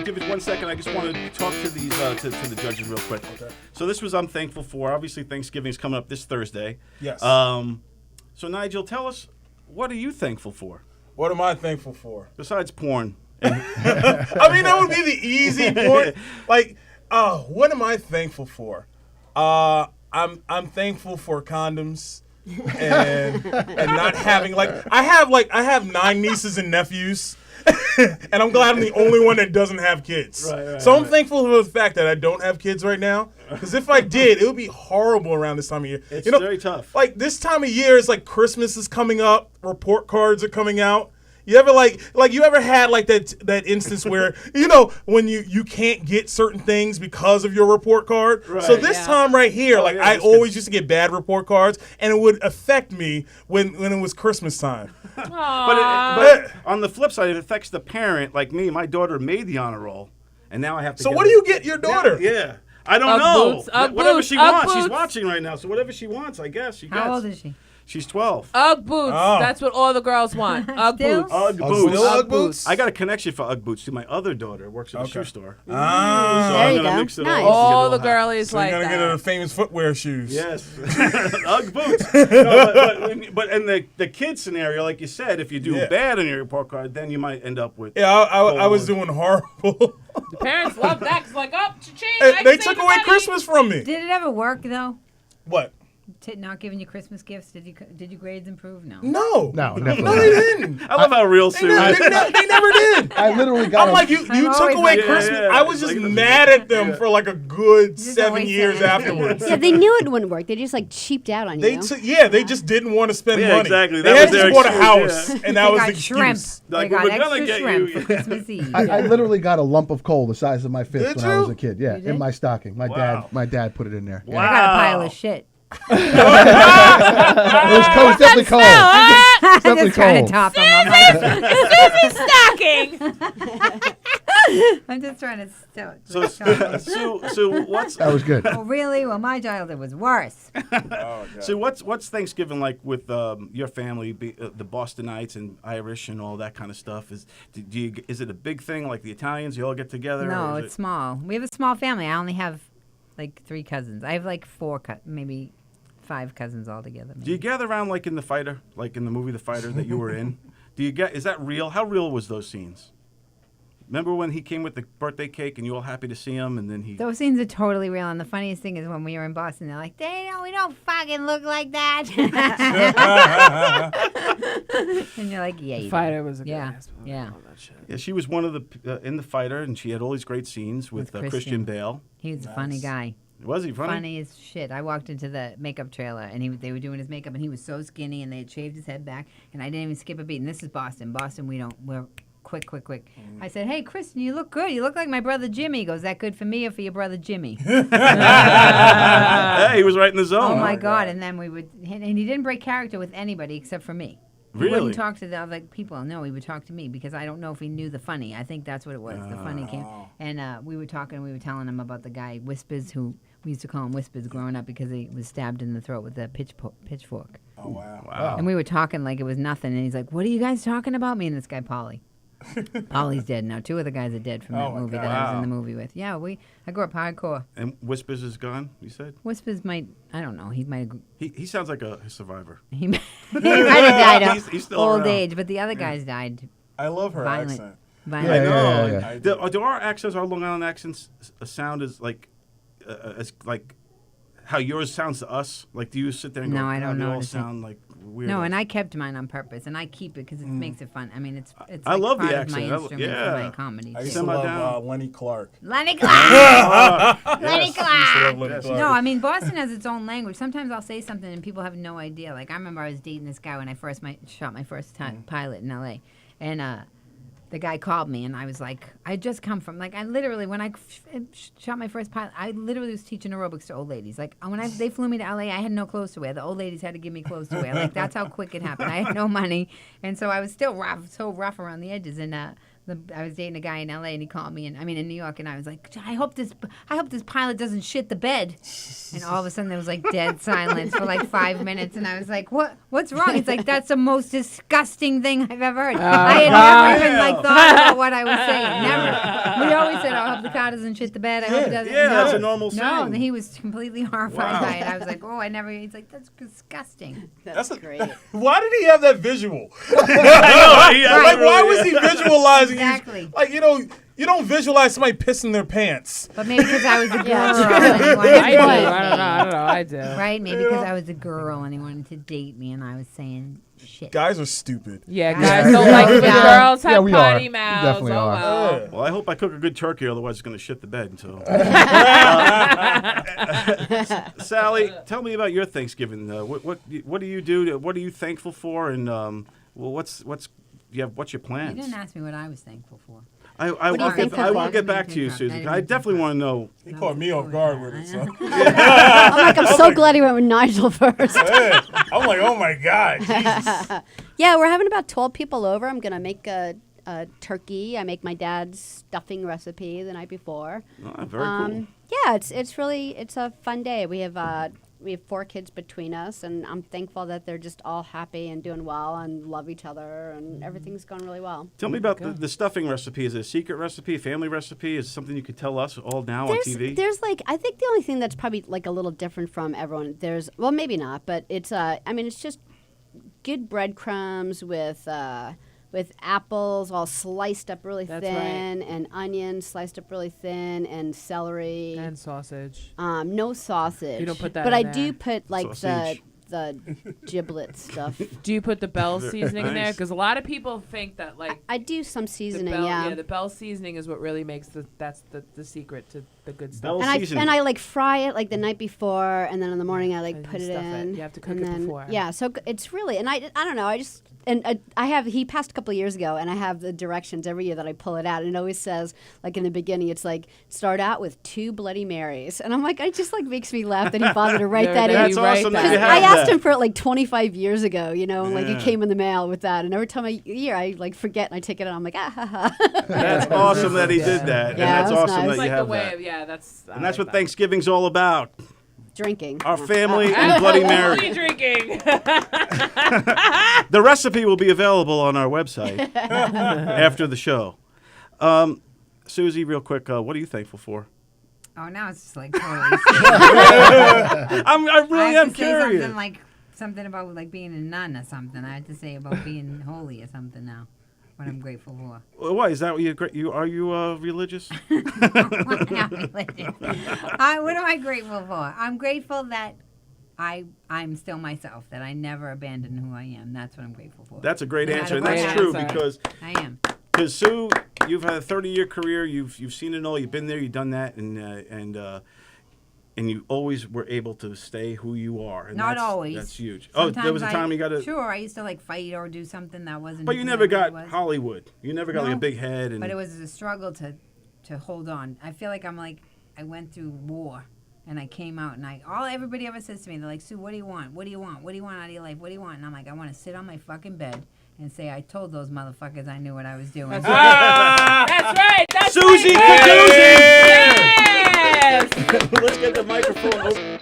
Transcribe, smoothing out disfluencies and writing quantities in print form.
Give it 1 second. I just want to talk to these to the judges real quick. Okay. So this was I'm thankful for. Obviously, Thanksgiving's coming up this Thursday. Yes. So Nigel, tell us, what are you thankful for What am I thankful for? besides porn? I mean, that would be the easy point. Like, what am I thankful for? I'm thankful for condoms and not having I have 9 nieces and nephews. And I'm glad I'm the only one that doesn't have kids. So I'm thankful for the fact that I don't have kids right now. Because if I did, it would be horrible around this time of year. It's very tough. Like this time of year is like Christmas is coming up. Report cards are coming out. You ever you ever had like that instance where when you can't get certain things because of your report card? Right. So this time right here, I always used to get bad report cards, and it would affect me when it was Christmas time. But on the flip side, it affects the parent. Like me, my daughter made the honor roll, and now I have to. So what do you get your daughter? Yeah, I don't know. Whatever she wants, she's watching right now. So whatever she wants, I guess she gets. How old is she? She's 12. Ugg boots. Oh. That's what all the girls want. Ugg Still? boots. Ugg boots. Still Ugg boots? I got a connection for Ugg boots too. My other daughter works at a shoe store. So There I'm you gonna go. mix it Nice. all. All the together. girlies So like you're gonna get her the that. famous footwear shoes. Yes, Ugg boots. No, but in the kid scenario, like you said, if you do bad on your report card, then you might end up with. Yeah, I was doing horrible. The parents love that. Cause like, oh, cha-ching, And they took away Christmas from me. Did it ever work though? What? Not giving you Christmas gifts? Did your grades improve? No. No, never. No, they didn't. I love how real Sue is. They never did. I literally got. I'm like, you took always away like- Christmas. Yeah, I was just mad at them for like a good 7 always years saying- afterwards. Yeah, they knew it wouldn't work. They just cheaped out on you. They just didn't want to spend Yeah, money. exactly. They That had was just their bought a excuse, house, yeah. and that They was got the shrimp. excuse. They Like, got we're gonna extra get shrimp you. for Christmas Eve. I literally got a lump of coal the size of my fist Did when I was you? a kid. Yeah, You did? in my stocking. Wow. My dad put it in there. Wow. I got a pile of shit. It was cold. It was definitely cold. I'm definitely just trying cold. to top them. stocking. I'm just trying to So Sue, what's That was good. Oh, really? Well, my childhood was worse. So what's Thanksgiving like with your family, the Bostonites and Irish and all that kind of stuff? Is it a big thing like the Italians? You all get together? No, or is it's small. We have a small family. I only have like 3 cousins. I have like 4, maybe 5 cousins altogether. Do you gather around like in The Fighter, like in the movie The Fighter that you were in? Is that real? How real was those scenes? Remember when he came with the birthday cake and you all happy to see him, and then he... Those scenes are totally real. And the funniest thing is when we were in Boston, they're like, we don't fucking look like that. And you're like, yeah, you do. Fighter was a good Yeah, ass movie. yeah. All that shit. Yeah, she was one of the in The Fighter, and she had all these great scenes with With Christian Christian. Bale. He was a funny guy. Was he funny? Funny as shit. I walked into the makeup trailer and they were doing his makeup and he was so skinny and they had shaved his head back and I didn't even skip a beat. And this is Boston. Boston, we're quick. I said, hey, Kristen, you look good. You look like my brother Jimmy. He goes, that good for me or for your brother Jimmy? Hey, he was right in the zone. Oh my huh? God. And then and he didn't break character with anybody except for me. He Really? wouldn't talk to the other people. No, he would talk to me because I don't know if he knew the funny. I think that's what it was. The funny came. And we were talking, we were telling him about the guy, Whispers, who we used to call him Whispers growing up because he was stabbed in the throat with a pitchfork. Oh wow. Wow. And we were talking like it was nothing. And he's like, what are you guys talking about? Me and this guy, Paulie. Paulie's dead now. 2 of the guys are dead from that Oh, my movie God. that I was in Wow. the movie with. Yeah, I grew up hardcore. And Whispers is gone, you said? Whispers might, I don't know, he might have He sounds like a survivor. he might have died of He's still old around. age, but the other guys died I love her violent. accent. Violent. I know. Yeah. I do. Do our accents, our Long Island accents, sound as like how yours sounds to us? Like, do you sit there and No, go, I don't "God, they all notice it." sound like weird? No, and I kept mine on purpose, and I keep it because it makes it fun. I mean, it's I like love the part of accent. my instrument yeah. for my comedy. I used too. to Semi down. love Lenny Clark. Lenny Clark! Lenny I used to Clark! love Lenny Clark. No, I mean, Boston has its own language. Sometimes I'll say something and people have no idea. Like, I remember I was dating this guy when I first shot my first pilot in L.A. And the guy called me, and I was like, I had just come from, like, I literally, when I shot my first pilot, I literally was teaching aerobics to old ladies. Like, when they flew me to L.A., I had no clothes to wear. The old ladies had to give me clothes to wear. Like, that's how quick it happened. I had no money, and so I was still so rough around the edges, and I was dating a guy in L.A. and he called me, in New York, and I was like, I hope this pilot doesn't shit the bed. And all of a sudden there was like dead silence for like 5 minutes, and I was like, what's wrong? It's like, that's the most disgusting thing I've ever heard. I had never even like thought about what I was saying. Never. We always said, "I hope the car doesn't shit the bed. I hope it doesn't." Yeah, no. that's a normal No, thing. he was completely horrified Wow. by it. I was like, "Oh, I never." He's like, "That's disgusting." That's great. Why did he have that visual? Yeah, Like, why was he visualizing? Exactly. Like, you don't visualize somebody pissing their pants. But maybe because I was a girl, Yeah. and he wanted I to do. date I don't know. I do. me. Right? Maybe because I was a girl and he wanted to date me, and I was saying shit. Guys are stupid. Yeah, Yeah. guys don't like when Yeah. girls have Yeah, we potty are. mouths. Definitely oh, are. well. Yeah. Well, I hope I cook a good turkey, otherwise it's going to shit the bed. So, Sally, tell me about your Thanksgiving. What do you do? What are you thankful for? And what's your You plans? didn't ask me what I was thankful for. I What are you will thankful I for? will get back to you, Susie. I definitely want to know. He caught me off guard with it. So. I'm like, I'm so glad he went with Nigel first. Yeah. I'm like, oh my God. Jesus. Yeah, we're having about 12 people over. I'm going to make a turkey. I make my dad's stuffing recipe the night before. Oh, very cool. Yeah, it's a fun day. We have 4 kids between us, and I'm thankful that they're just all happy and doing well and love each other, and everything's going really well. Tell me about the stuffing recipe. Is it a secret recipe, a family recipe? Is it something you could tell us all now on TV? There's like, I think the only thing that's probably like a little different from everyone, well, maybe not, but it's it's just good breadcrumbs with apples all sliced up really That's thin, and onions sliced up really thin, and celery. And sausage. No sausage. You don't put that but in I do there. put like Sausage. the giblet stuff. Do you put the Bell seasoning in there? Nice. Because a lot of people think that like I do some the seasoning, Bell, yeah. the Bell seasoning is what really makes that's the secret to the good stuff. Bell And seasoning. I like fry it like the night before, and then in the morning I like And put it stuff it. in. You have to cook and it then, before. Yeah, so it's really, and I don't know, he passed a couple of years ago, and I have the directions every year that I pull it out, and it always says, like in the beginning, it's like, start out with 2 Bloody Marys. And I'm like, it just like makes me laugh that he bothered to write that in. That's You write awesome that that. you I have asked that. him for it like 25 years ago, and like Yeah. it came in the mail with that. And every time I like forget and I take it out, I'm like, ah ha ha. That's awesome that he did that. Yeah, and that's it was awesome nice. that It's you like the have way, that. yeah, that's. I And that's like what that. Thanksgiving's all about. Drinking. Our family Yeah. and Bloody What are Mary. you drinking? The recipe will be available on our website after the show. Susie, real quick, what are you thankful for? Oh, now it's just like totally. I really I have am to say curious. something like something about like being a nun or something. I have to say about being holy or something now. What I'm grateful for. Why is that what are you religious? What am I grateful for? I'm grateful that I'm still myself. That I never abandon who I am. That's what I'm grateful for. That's a great No answer, and matter that's what true happens. because I am. Sue, you've had a 30-year career. You've seen it all. You've been there. You've done that, and you always were able to stay who you are. And Not that's, always. That's huge. Sometimes There was a time you got to. Sure, I used to like fight or do something that wasn't. But you who never I got was. Hollywood. You never got like a No, big head. And But it was a struggle to hold on. I feel like I went through war, and I came out, and everybody ever says to me, they're like, Sue, what do you want? What do you want? What do you want out of your life? What do you want? And I'm like, I want to sit on my fucking bed and say, I told those motherfuckers I knew what I was doing. That's right. That's Susie right. Kadoozie! Yes. Let's get the microphone.